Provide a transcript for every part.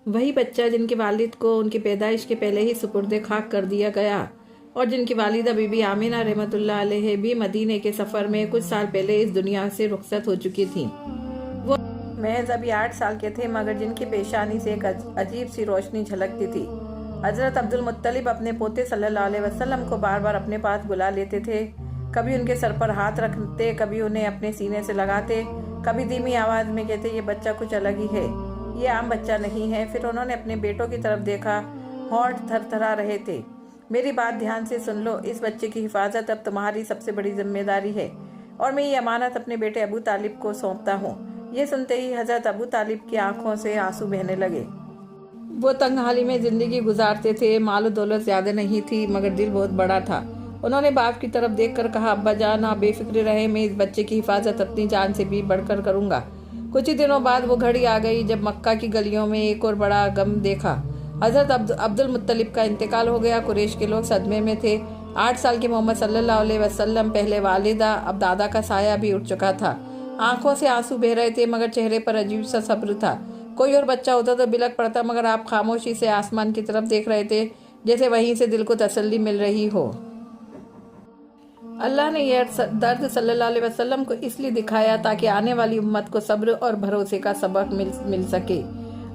وہی بچہ جن کے والد کو ان کی پیدائش کے پہلے ہی سپرد خاک کر دیا گیا اور جن کی والدہ بی بی آمینہ رحمۃ اللہ علیہ بھی مدینے کے سفر میں کچھ سال پہلے اس دنیا سے رخصت ہو چکی تھیں۔ وہ محض ابھی 8 سال کے تھے، مگر جن کی پیشانی سے ایک عجیب سی روشنی جھلکتی تھی۔ حضرت عبد المطلب اپنے پوتے صلی اللہ علیہ وسلم کو بار بار اپنے پاس بلا لیتے تھے، کبھی ان کے سر پر ہاتھ رکھتے، کبھی انہیں اپنے سینے سے لگاتے، کبھی دھیمی آواز میں کہتے یہ بچہ کچھ الگ ہی ہے، یہ عام بچہ نہیں ہے۔ پھر انہوں نے اپنے بیٹوں کی طرف دیکھا، ہونٹ تھر تھرا رہے تھے۔ میری بات دھیان سے سن لو، اس بچے کی حفاظت اب تمہاری سب سے بڑی ذمہ داری ہے اور میں یہ امانت اپنے بیٹے ابو طالب کو سونپتا ہوں۔ یہ سنتے ہی حضرت ابو طالب کی آنکھوں سے آنسو بہنے لگے۔ وہ تنگ حالی میں زندگی گزارتے تھے، مال و دولت زیادہ نہیں تھی، مگر دل بہت بڑا تھا۔ انہوں نے باپ کی طرف دیکھ کر کہا، ابا جان آپ بے فکر رہے، میں اس بچے کی حفاظت اپنی جان سے بھی بڑھ کر کروں گا۔ کچھ ہی دنوں بعد وہ گھڑی آ گئی جب مکہ کی گلیوں میں ایک اور بڑا غم دیکھا۔ حضرت عبد المطلب کا انتقال ہو گیا۔ قریش کے لوگ صدمے میں تھے۔ 8 سال کے محمد صلی اللہ علیہ وسلم پہلے والدہ اب دادا کا سایہ بھی اٹھ چکا تھا۔ آنکھوں سے آنسو بہہ رہے تھے، مگر چہرے پر عجیب سا صبر تھا۔ کوئی اور بچہ ہوتا تو بلک پڑتا، مگر آپ خاموشی سے آسمان کی طرف دیکھ رہے تھے، جیسے وہیں سے دل کو تسلی مل رہی ہو۔ اللہ نے یہ درد صلی اللہ علیہ وسلم کو اس لیے دکھایا تاکہ آنے والی امت کو صبر اور بھروسے کا سبق مل سکے۔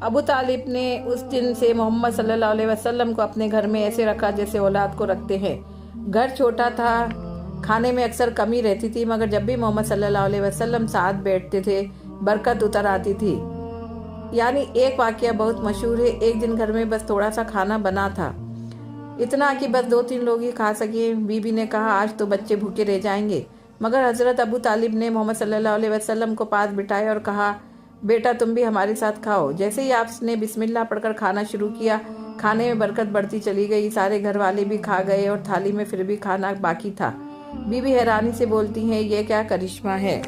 ابو طالب نے اس دن سے محمد صلی اللہ علیہ وسلم کو اپنے گھر میں ایسے رکھا جیسے اولاد کو رکھتے ہیں۔ گھر چھوٹا تھا، کھانے میں اکثر کمی رہتی تھی، مگر جب بھی محمد صلی اللہ علیہ وسلم ساتھ بیٹھتے تھے برکت اتر آتی تھی۔ یعنی ایک واقعہ بہت مشہور ہے، ایک دن گھر میں بس تھوڑا سا کھانا بنا تھا، اتنا کہ بس 2-3 لوگ ہی کھا سکے۔ بی بی نے کہا آج تو بچے بھوکے رہ جائیں گے، مگر حضرت ابو طالب نے محمد صلی اللہ علیہ وسلم کو پاس بٹھایا اور کہا بیٹا تم بھی ہمارے ساتھ کھاؤ۔ جیسے ہی آپ نے بسم اللہ پڑھ کر کھانا شروع کیا، کھانے میں برکت بڑھتی چلی گئی، سارے گھر والے بھی کھا گئے اور تھالی میں پھر بھی کھانا باقی تھا۔ بی بی حیرانی سے بولتی ہیں یہ کیا کرشمہ ہے۔